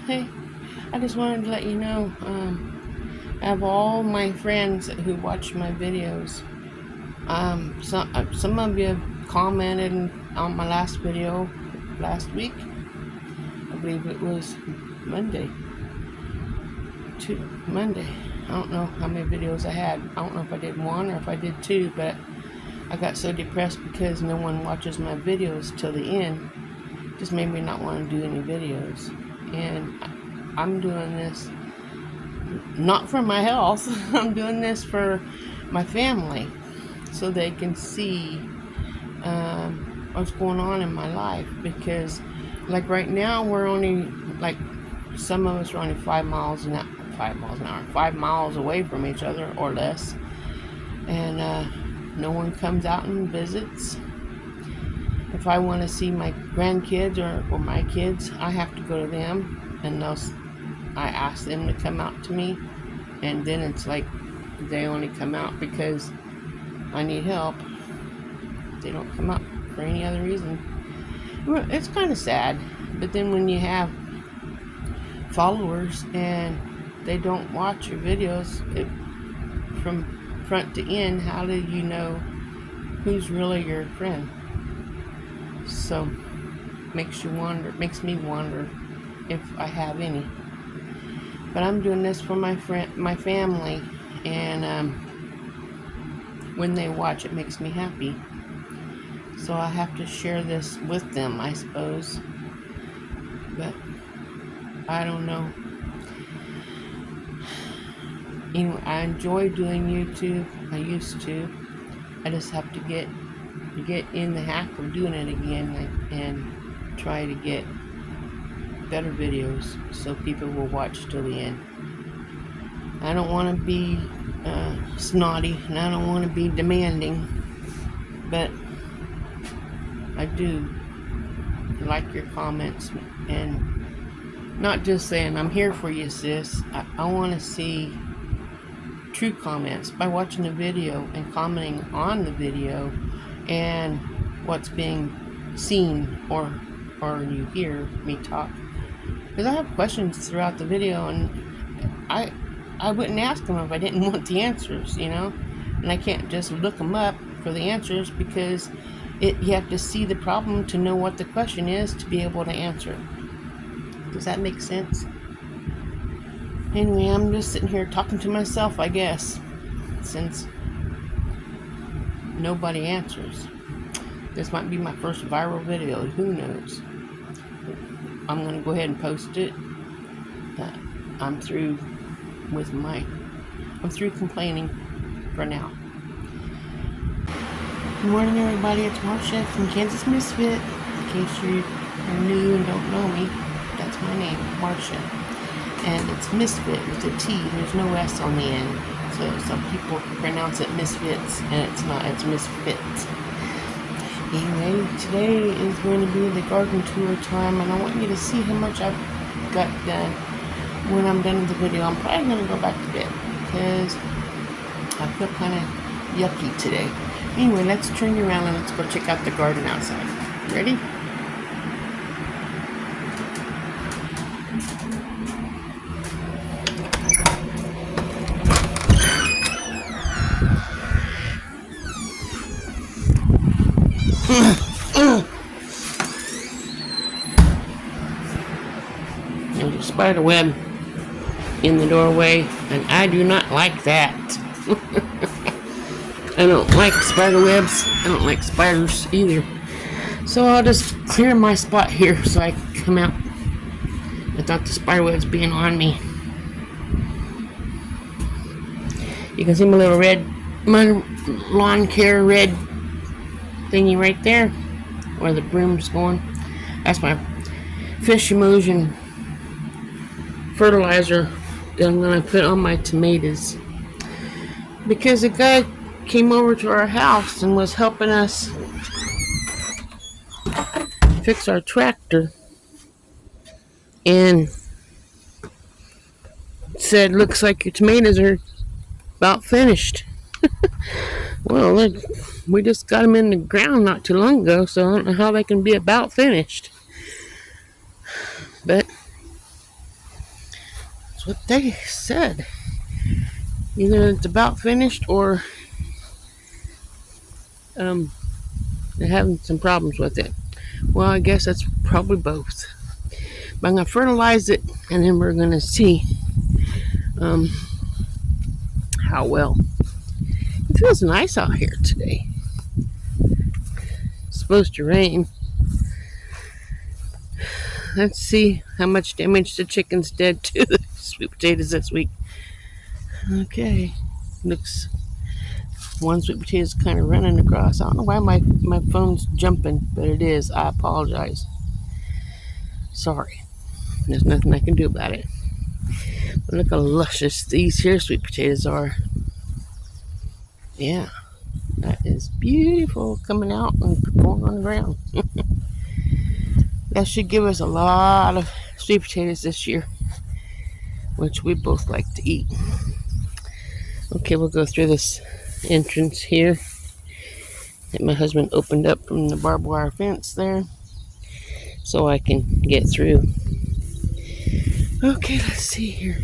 Hey, I just wanted to let you know, of all my friends who watch my videos, some of you have commented on my last video last week. I believe it was Monday. Monday. I don't know how many videos I had. I don't know if I did one or if I did two, but I got so depressed because no one watches my videos till the end. Just made me not want to do any videos. And I'm doing this not for my health. I'm doing this for my family so they can see what's going on in my life. Because like right now we're only, like, some of us are only 5 miles an hour 5 miles away from each other or less, and no one comes out and visits. If I want to see my grandkids or my kids, I have to go to them, and I ask them to come out to me, and then it's like they only come out because I need help. They don't come out for any other reason. It's kind of sad, but then when you have followers and they don't watch your videos from front to end, how do you know who's really your friend? So makes me wonder if I have any. But I'm doing this for my family, and when they watch, it makes me happy. So I have to share this with them, I suppose. But I don't know. Anyway, I enjoy doing YouTube. I used to. I just have to get in the hack of doing it again, and try to get better videos so people will watch till the end. I don't want to be snotty, and I don't want to be demanding, but I do like your comments, and not just saying I'm here for you, sis. I want to see true comments by watching the video and commenting on the video and what's being seen or you hear me talk. Because I have questions throughout the video, and I wouldn't ask them if I didn't want the answers, and I can't just look them up for the answers, because you have to see the problem to know what the question is to be able to answer. Does that make sense? Anyway, I'm just sitting here talking to myself, I guess, since nobody answers. This might be my first viral video, who knows? I'm going to go ahead and post it. I'm through complaining for now. Good morning, everybody. It's Marcia from Kansas Misfit. In case you're new and don't know me, that's my name, Marcia. And it's Misfit with a T. There's no S on the end. So some people pronounce it Misfits, and it's not. It's Misfits. Anyway, today is going to be the garden tour time, and I want you to see how much I've got done. When I'm done with the video, I'm probably going to go back to bed because I feel kind of yucky today. Anyway, let's turn you around and let's go check out the garden outside. Ready? There's a spider web in the doorway, and I do not like that. I don't like spider webs. I don't like spiders either. So I'll just clear my spot here so I can come out without the spider webs being on me. You can see my little my lawn care red thingy right there, where the broom's going. That's my fish emulsion fertilizer that I'm going to put on my tomatoes, because a guy came over to our house and was helping us fix our tractor and said, looks like your tomatoes are about finished. Well, we just got them in the ground not too long ago, so I don't know how they can be about finished. But they said either it's about finished or they're having some problems with it. Well, I guess that's probably both. But I'm gonna fertilize it, and then we're gonna see um, how well. It feels nice out here today. It's supposed to rain. Let's see how much damage the chickens did to the sweet potatoes this week. Okay, looks one sweet potato is kind of running across. I don't know why my phone's jumping, but it is. I apologize. Sorry. There's nothing I can do about it. But look how luscious these here sweet potatoes are. Yeah, that is beautiful coming out and going on the ground. That should give us a lot of sweet potatoes this year, which we both like to eat. Okay, we'll go through this entrance here that my husband opened up from the barbed wire fence there so I can get through. Okay, let's see here.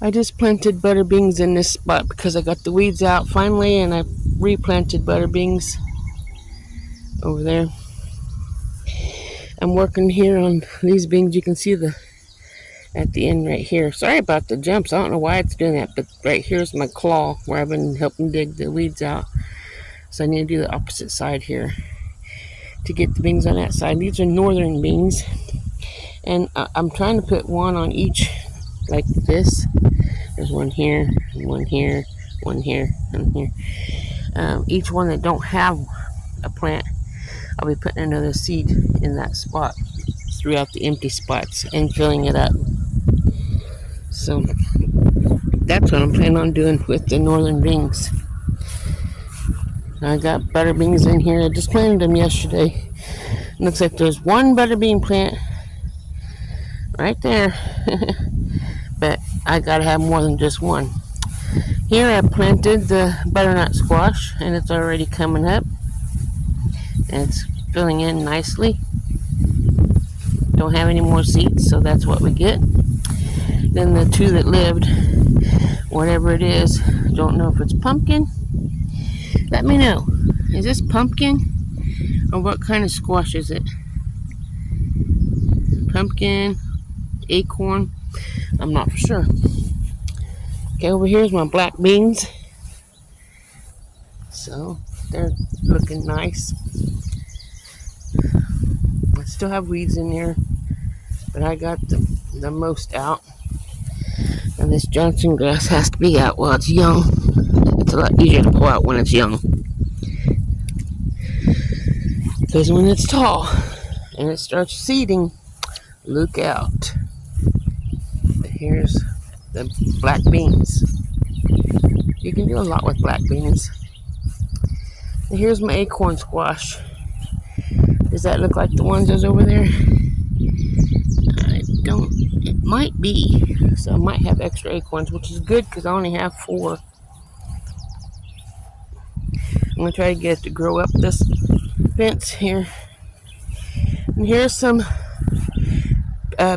I just planted butter beans in this spot because I got the weeds out finally, and I replanted butter beans over there. I'm working here on these beans. You can see at the end right here. Sorry about the jumps. I don't know why it's doing that, but right here's my claw where I've been helping dig the weeds out. So I need to do the opposite side here to get the beans on that side. These are northern beans, and I'm trying to put one on each like this. There's one here, one here, one here, and here. Each one that don't have a plant, I'll be putting another seed in that spot throughout the empty spots and filling it up. So that's what I'm planning on doing with the northern beans. I got butter beans in here. I just planted them yesterday. Looks like there's one butter bean plant right there. But I gotta have more than just one. Here I planted the butternut squash, and it's already coming up. And it's filling in nicely. Don't have any more seeds, so that's what we get. Then the two that lived, whatever it is, don't know if it's pumpkin. Let me know. Is this pumpkin? Or what kind of squash is it? Pumpkin, acorn, I'm not for sure. Okay, over here's my black beans. So they're looking nice. I still have weeds in there, but I got the most out. And this Johnson grass has to be out while it's young. It's a lot easier to pull out when it's young. Because when it's tall and it starts seeding, look out. But here's the black beans. You can do a lot with black beans. And here's my acorn squash. Does that look like the ones that's over there? I don't. It might be. So I might have extra acorns, which is good because I only have 4. I'm going to try to get it to grow up this fence here. And here's some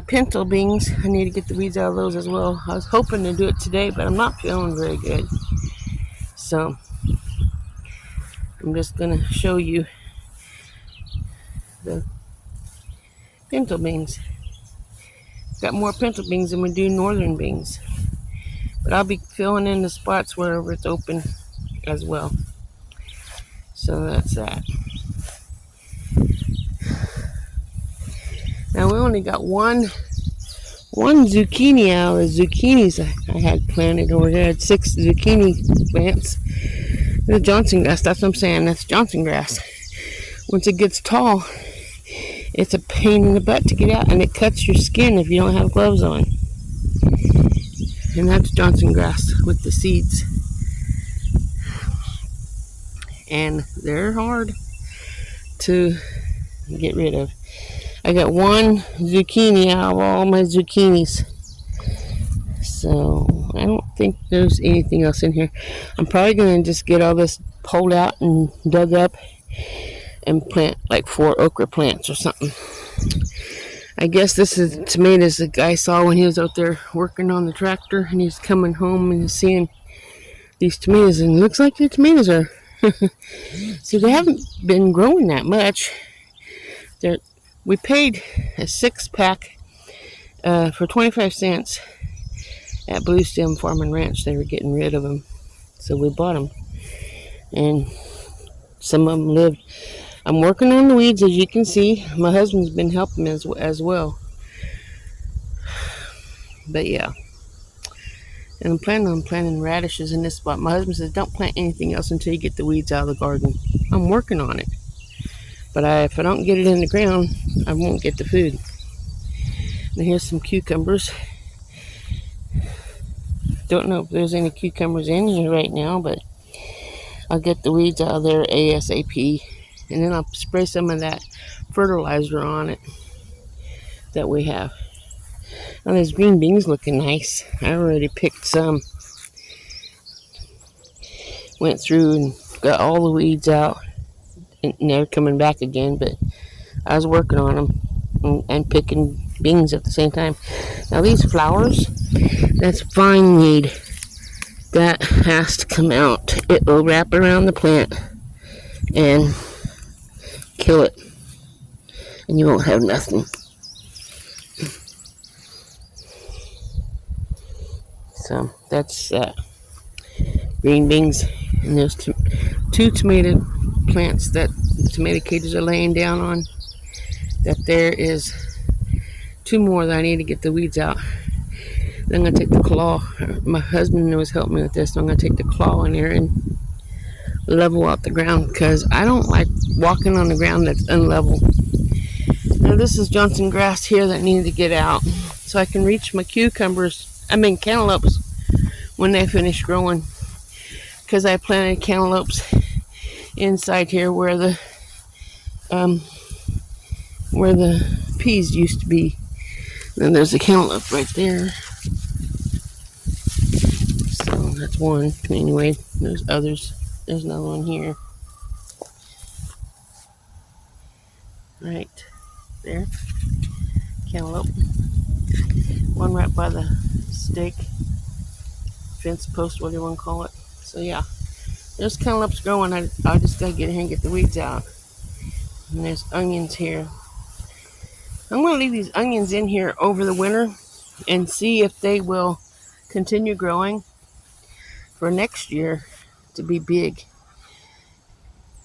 pinto beans. I need to get the weeds out of those as well. I was hoping to do it today, but I'm not feeling very good. So I'm just going to show you the pinto beans. Got more pinto beans than we do northern beans. But I'll be filling in the spots wherever it's open as well. So that's that. Now we only got one zucchini out of the zucchinis I had planted over there. I had 6 zucchini plants. The Johnson grass, that's what I'm saying. That's Johnson grass. Once it gets tall, it's a pain in the butt to get out, and it cuts your skin if you don't have gloves on. And that's Johnson grass with the seeds. And they're hard to get rid of. I got 1 zucchini out of all my zucchinis. So I don't think there's anything else in here. I'm probably going to just get all this pulled out and dug up and plant like 4 okra plants or something. I guess this is tomatoes the guy saw when he was out there working on the tractor, and he's coming home and he's seeing these tomatoes, and it looks like the tomatoes are. See, they haven't been growing that much. They're, we paid a 6-pack for 25 cents at Blue Stem Farm and Ranch. They were getting rid of them, so we bought them. And some of them lived. I'm working on the weeds, as you can see. My husband's been helping me as well. But yeah. And I'm planning on planting radishes in this spot. My husband says, don't plant anything else until you get the weeds out of the garden. I'm working on it. But if I don't get it in the ground, I won't get the food. And here's some cucumbers. Don't know if there's any cucumbers in here right now, but I'll get the weeds out of there ASAP. And then I'll spray some of that fertilizer on it that we have. Now there's green beans looking nice. I already picked some. Went through and got all the weeds out. And they're coming back again, but I was working on them and picking beans at the same time. Now these flowers, that's vine weed. That has to come out. It will wrap around the plant and kill it. And you won't have nothing. So that's green beans. And there's two tomato plants that the tomato cages are laying down on. That there is 2 more that I need to get the weeds out. Then I'm going to take the claw. My husband was helping me with this, so I'm going to take the claw in there and level out the ground, because I don't like walking on the ground that's unlevel. Now this is Johnson grass here that needed to get out so I can reach my cantaloupes when they finish growing, because I planted cantaloupes inside here where the peas used to be. And there's a cantaloupe right there. So that's one. Anyway, there's others. There's another one here. Right there. Cantaloupe. One right by the stake. Fence post, what do you want to call it. So yeah. There's cantaloupes growing. I just gotta get here and get the weeds out. And there's onions here. I'm going to leave these onions in here over the winter and see if they will continue growing for next year to be big.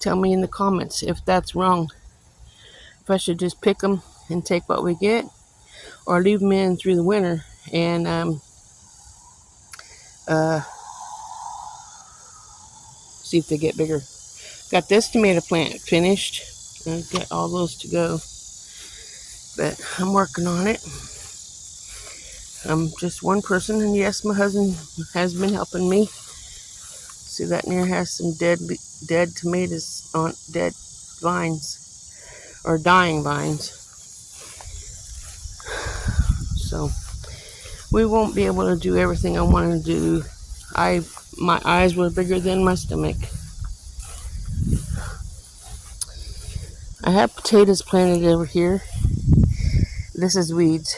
Tell me in the comments if that's wrong. If I should just pick them and take what we get, or leave them in through the winter and see if they get bigger. Got this tomato plant finished. I've got all those to go. But I'm working on it. I'm just one person, and yes, my husband has been helping me. See, that near has some dead tomatoes on dead vines, or dying vines. So we won't be able to do everything I want to do. My eyes were bigger than my stomach. I have potatoes planted over here. This is weeds.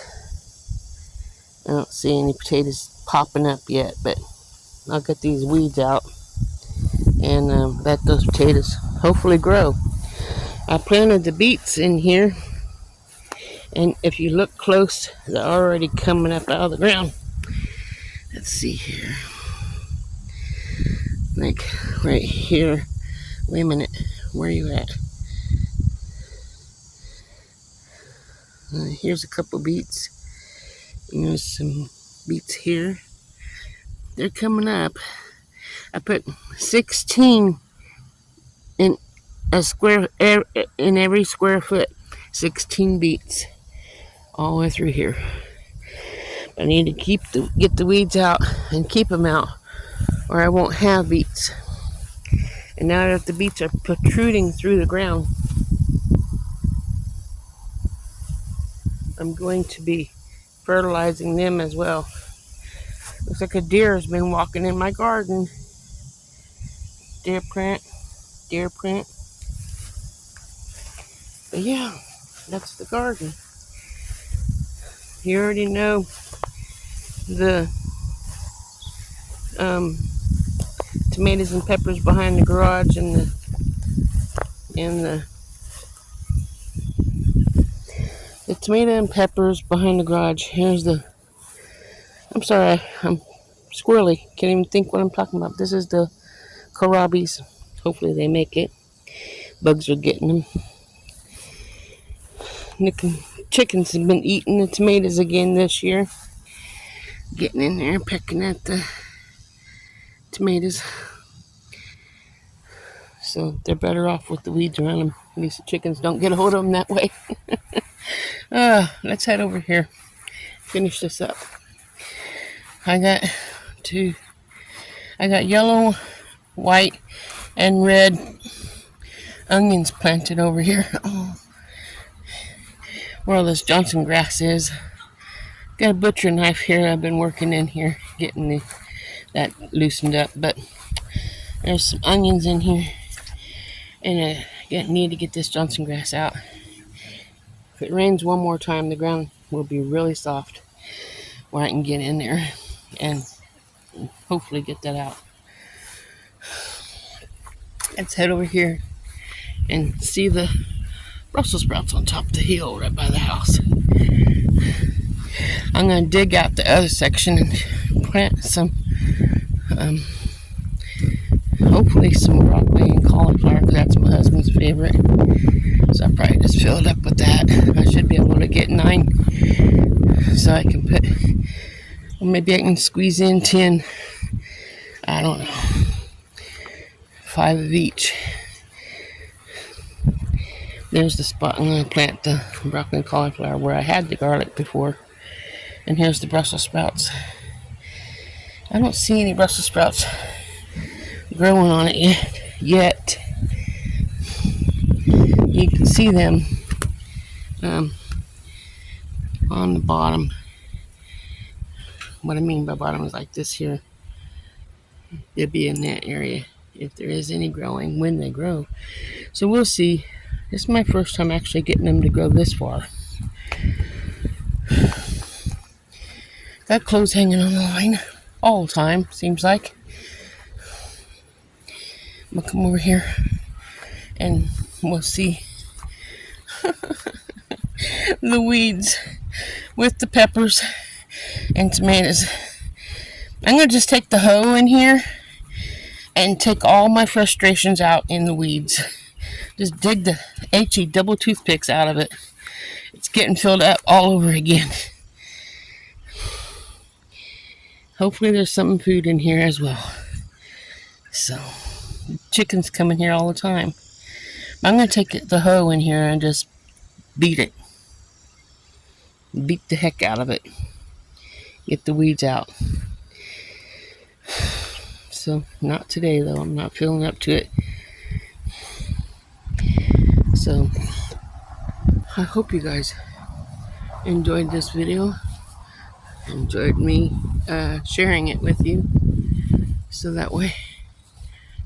I don't see any potatoes popping up yet, but I'll get these weeds out and let those potatoes hopefully grow. I planted the beets in here, and if you look close, they're already coming up out of the ground. Let's see here. Like right here. Wait a minute. Where are you at? Here's a couple beets. And there's some beets here. They're coming up. I put 16 in a square in every square foot. 16 beets all the way through here. I need to get the weeds out and keep them out, or I won't have beets. And now that the beets are protruding through the ground, I'm going to be fertilizing them as well. Looks like a deer has been walking in my garden. Deer print. But yeah, that's the garden. You already know the tomatoes and peppers behind the garage, and the tomato and peppers behind the garage. Here's the, I'm sorry, I'm squirrely. Can't even think what I'm talking about. This is the kohlrabies. Hopefully they make it. Bugs are getting them. The chickens have been eating the tomatoes again this year. Getting in there, pecking at the tomatoes. So they're better off with the weeds around them. At least the chickens don't get a hold of them that way. Let's head over here. Finish this up. I got yellow, white, and red onions planted over here. Where all this Johnson grass is. Got a butcher knife here. I've been working in here, getting that loosened up. But there's some onions in here, and I need to get this Johnson grass out. If it rains one more time, the ground will be really soft, where I can get in there and hopefully get that out. Let's head over here and see the Brussels sprouts on top of the hill right by the house. I'm going to dig out the other section and plant some, hopefully some broccoli and cauliflower, because that's my husband's favorite. So I probably just fill it up with that. I should be able to get 9, so I can put, or maybe I can squeeze in 10, I don't know, 5 of each. There's the spot I'm going to plant the broccoli and cauliflower where I had the garlic before. And here's the Brussels sprouts. I don't see any Brussels sprouts growing on it yet. You can see them on the bottom. What I mean by bottom is like this here. They'll be in that area if there is any growing, when they grow. So we'll see. This is my first time actually getting them to grow this far. Got clothes hanging on the line all the time, seems like. I'm gonna come over here and we'll see the weeds with the peppers and tomatoes. I'm gonna just take the hoe in here and take all my frustrations out in the weeds. Just dig the HE double toothpicks out of it. It's getting filled up all over again. Hopefully there's some food in here as well. So, chickens come in here all the time. I'm going to take the hoe in here and just beat it. Beat the heck out of it. Get the weeds out. So, not today though. I'm not feeling up to it. So, I hope you guys enjoyed this video. Enjoyed me sharing it with you. So that way,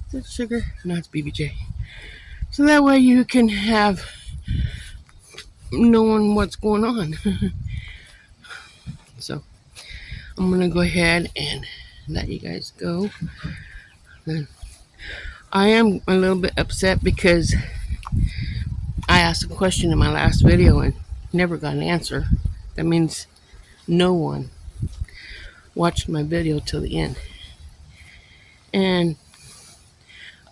is it sugar? No, it's BBJ. So that way you can have knowing what's going on. So I'm gonna go ahead and let you guys go. Then I am a little bit upset because I asked a question in my last video and never got an answer. That means no one watched my video till the end. And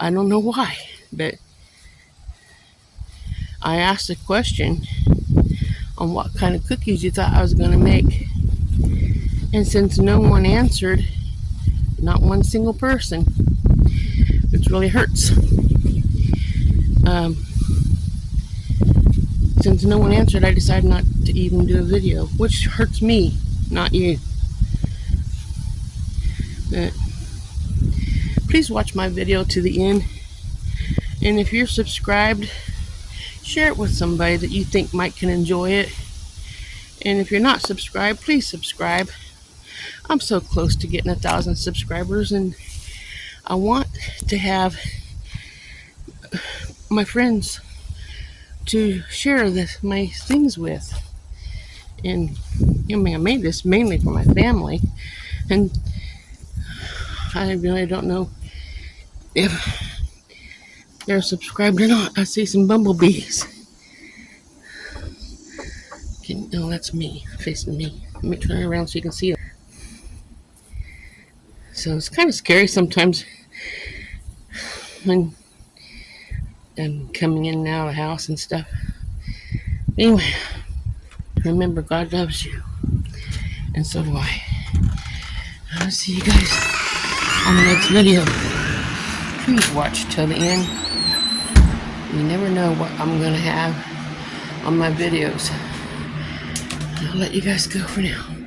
I don't know why, but I asked a question on what kind of cookies you thought I was going to make. And since no one answered, not one single person, which really hurts. Since no one answered, I decided not to even do a video, which hurts me, not you. But please watch my video to the end. And if you're subscribed, share it with somebody that you think can enjoy it. And if you're not subscribed, please subscribe. I'm so close to getting 1,000 subscribers, and I want to have my friends to share my things with. And I mean, I made this mainly for my family, and I really don't know if they're subscribed or not. I see some bumblebees. No, that's me, facing me. Let me turn around so you can see it. So it's kind of scary sometimes when I'm coming in and out of the house and stuff. Anyway, remember, God loves you, and so do I. I'll see you guys on the next video. Please watch till the end. You never know what I'm going to have on my videos. I'll let you guys go for now.